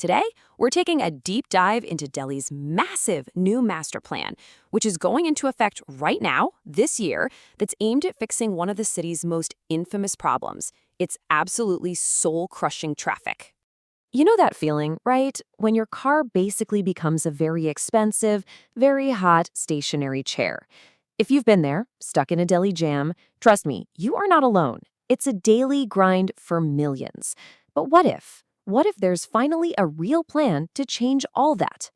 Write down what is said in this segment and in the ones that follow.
Today, we're taking a deep dive into Delhi's massive new master plan, which is going into effect right now, this year, that's aimed at fixing one of the city's most infamous problems. It's absolutely soul-crushing traffic. You know that feeling, right? When your car basically becomes a very expensive, very hot stationary chair. If you've been there, stuck in a Delhi jam, trust me, you are not alone. It's a daily grind for millions. But what if? What if there's finally a real plan to change all that?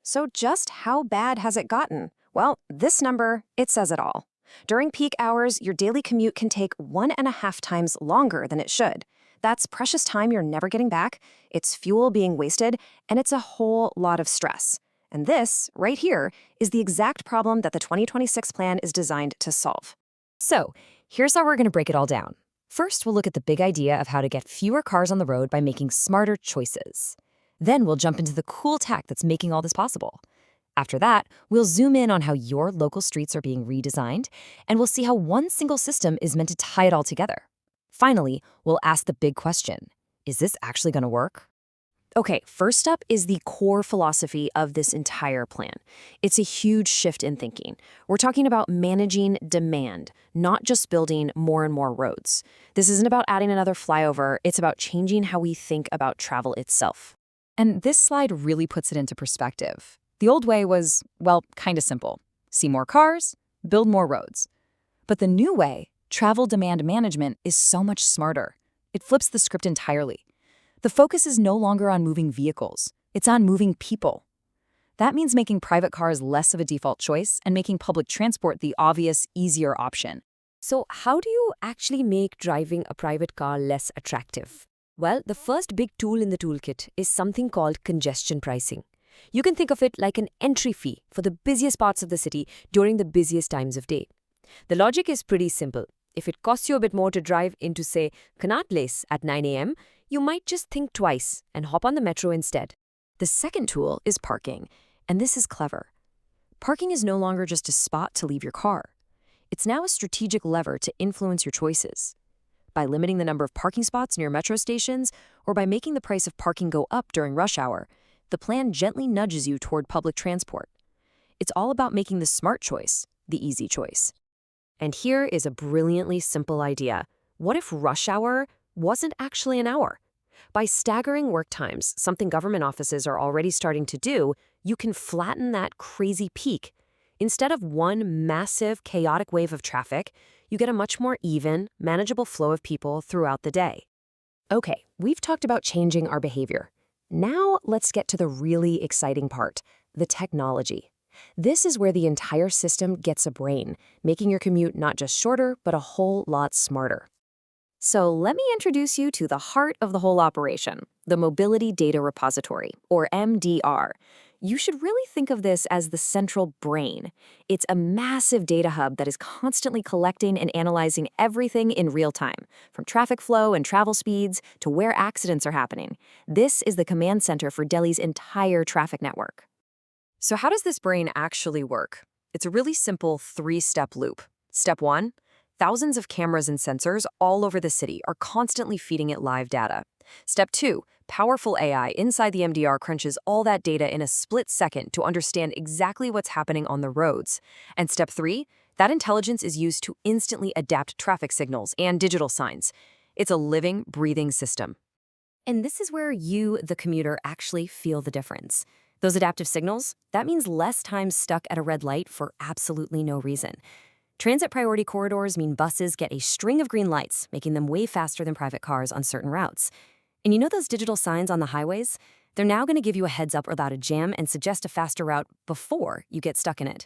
So just how bad has it gotten? Well, this number, it says it all. During peak hours, your daily commute can take 1.5 times longer than it should. That's precious time you're never getting back, it's fuel being wasted, and it's a whole lot of stress. And this, right here, is the exact problem that the 2026 plan is designed to solve. So, here's how we're going to break it all down. First, we'll look at the big idea of how to get fewer cars on the road by making smarter choices. Then we'll jump into the cool tech that's making all this possible. After that, we'll zoom in on how your local streets are being redesigned, and we'll see how one single system is meant to tie it all together. Finally, we'll ask the big question, is this actually going to work? Okay, first up is the core philosophy of this entire plan. It's a huge shift in thinking. We're talking about managing demand, not just building more and more roads. This isn't about adding another flyover, it's about changing how we think about travel itself. And this slide really puts it into perspective. The old way was, well, kind of simple. See more cars, build more roads. But the new way, travel demand management, is so much smarter. It flips the script entirely. The focus is no longer on moving vehicles. It's on moving people. That means making private cars less of a default choice and making public transport the obvious, easier option. So how do you actually make driving a private car less attractive? Well, the first big tool in the toolkit is something called congestion pricing. You can think of it like an entry fee for the busiest parts of the city during the busiest times of day. The logic is pretty simple. If it costs you a bit more to drive into, say, Connaught Place at 9 a.m., you might just think twice and hop on the metro instead. The second tool is parking, and this is clever. Parking is no longer just a spot to leave your car. It's now a strategic lever to influence your choices. By limiting the number of parking spots near metro stations, or by making the price of parking go up during rush hour, the plan gently nudges you toward public transport. It's all about making the smart choice the easy choice. And here is a brilliantly simple idea. What if rush hour wasn't actually an hour? By staggering work times, something government offices are already starting to do, you can flatten that crazy peak. Instead of one massive, chaotic wave of traffic, you get a much more even, manageable flow of people throughout the day. Okay, we've talked about changing our behavior. Now let's get to the really exciting part, the technology. This is where the entire system gets a brain, making your commute not just shorter, but a whole lot smarter. So let me introduce you to the heart of the whole operation, the Mobility Data Repository, or MDR. You should really think of this as the central brain. It's a massive data hub that is constantly collecting and analyzing everything in real time, from traffic flow and travel speeds to where accidents are happening. This is the command center for Delhi's entire traffic network. So how does this brain actually work? It's a really simple three-step loop. Step 1. Thousands of cameras and sensors all over the city are constantly feeding it live data. Step 2. Powerful AI inside the MDR crunches all that data in a split second to understand exactly what's happening on the roads. And Step 3. That intelligence is used to instantly adapt traffic signals and digital signs. It's a living, breathing system. And this is where you, the commuter, actually feel the difference. Those adaptive signals, that means less time stuck at a red light for absolutely no reason. Transit priority corridors mean buses get a string of green lights, making them way faster than private cars on certain routes. And you know those digital signs on the highways? They're now going to give you a heads up about a jam and suggest a faster route before you get stuck in it.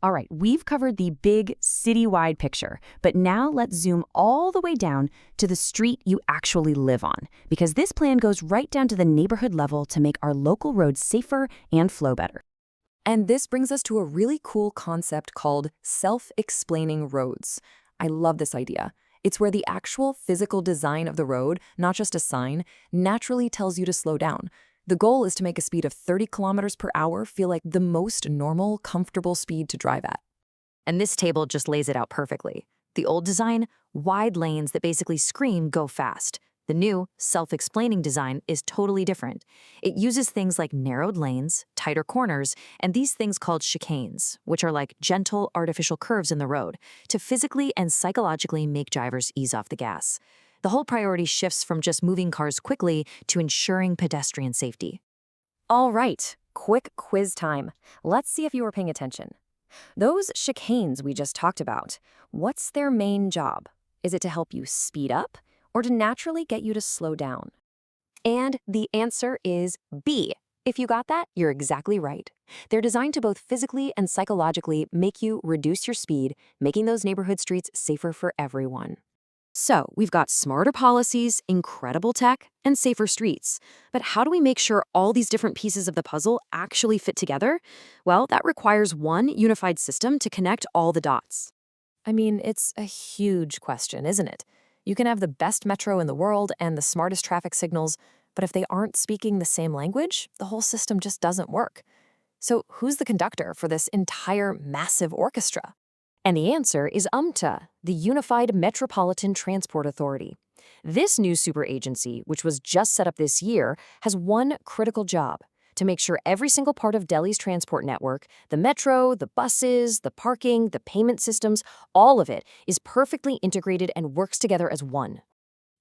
All right, we've covered the big citywide picture, but now let's zoom all the way down to the street you actually live on, because this plan goes right down to the neighborhood level to make our local roads safer and flow better. And this brings us to a really cool concept called self-explaining roads. I love this idea. It's where the actual physical design of the road, not just a sign, naturally tells you to slow down. The goal is to make a speed of 30 kilometers per hour feel like the most normal, comfortable speed to drive at. And this table just lays it out perfectly. The old design, wide lanes that basically scream, go fast. The new, self-explaining design is totally different. It uses things like narrowed lanes, tighter corners, and these things called chicanes, which are like gentle, artificial curves in the road, to physically and psychologically make drivers ease off the gas. The whole priority shifts from just moving cars quickly to ensuring pedestrian safety. All right, quick quiz time. Let's see if you were paying attention. Those chicanes we just talked about, what's their main job? Is it to help you speed up or to naturally get you to slow down? And the answer is B. If you got that, you're exactly right. They're designed to both physically and psychologically make you reduce your speed, making those neighborhood streets safer for everyone. So, we've got smarter policies, incredible tech, and safer streets. But how do we make sure all these different pieces of the puzzle actually fit together? Well, that requires one unified system to connect all the dots. I mean, it's a huge question, isn't it? You can have the best metro in the world and the smartest traffic signals, but if they aren't speaking the same language, the whole system just doesn't work. So who's the conductor for this entire massive orchestra? And the answer is UMTA, the Unified Metropolitan Transport Authority. This new super agency, which was just set up this year, has one critical job: to make sure every single part of Delhi's transport network, the metro, the buses, the parking, the payment systems, all of it is perfectly integrated and works together as one.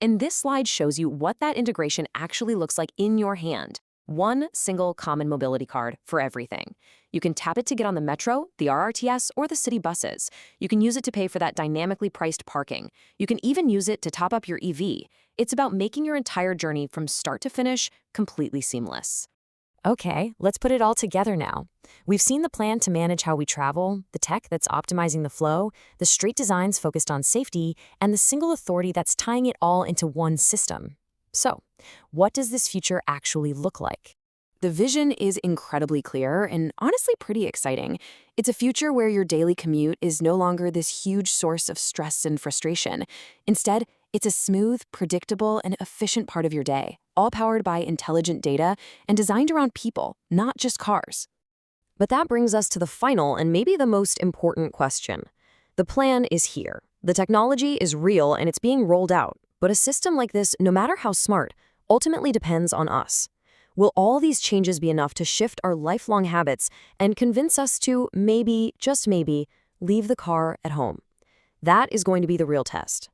And this slide shows you what that integration actually looks like in your hand. One single common mobility card for everything. You can tap it to get on the metro, the RRTS, or the city buses. You can use it to pay for that dynamically priced parking. You can even use it to top up your EV. It's about making your entire journey from start to finish completely seamless. Okay, let's put it all together now. We've seen the plan to manage how we travel, the tech that's optimizing the flow, the street designs focused on safety, and the single authority that's tying it all into one system. So, what does this future actually look like? The vision is incredibly clear and honestly pretty exciting. It's a future where your daily commute is no longer this huge source of stress and frustration. Instead, it's a smooth, predictable, and efficient part of your day, all powered by intelligent data and designed around people, not just cars. But that brings us to the final and maybe the most important question. The plan is here. The technology is real and it's being rolled out. But a system like this, no matter how smart, ultimately depends on us. Will all these changes be enough to shift our lifelong habits and convince us to maybe, just maybe, leave the car at home? That is going to be the real test.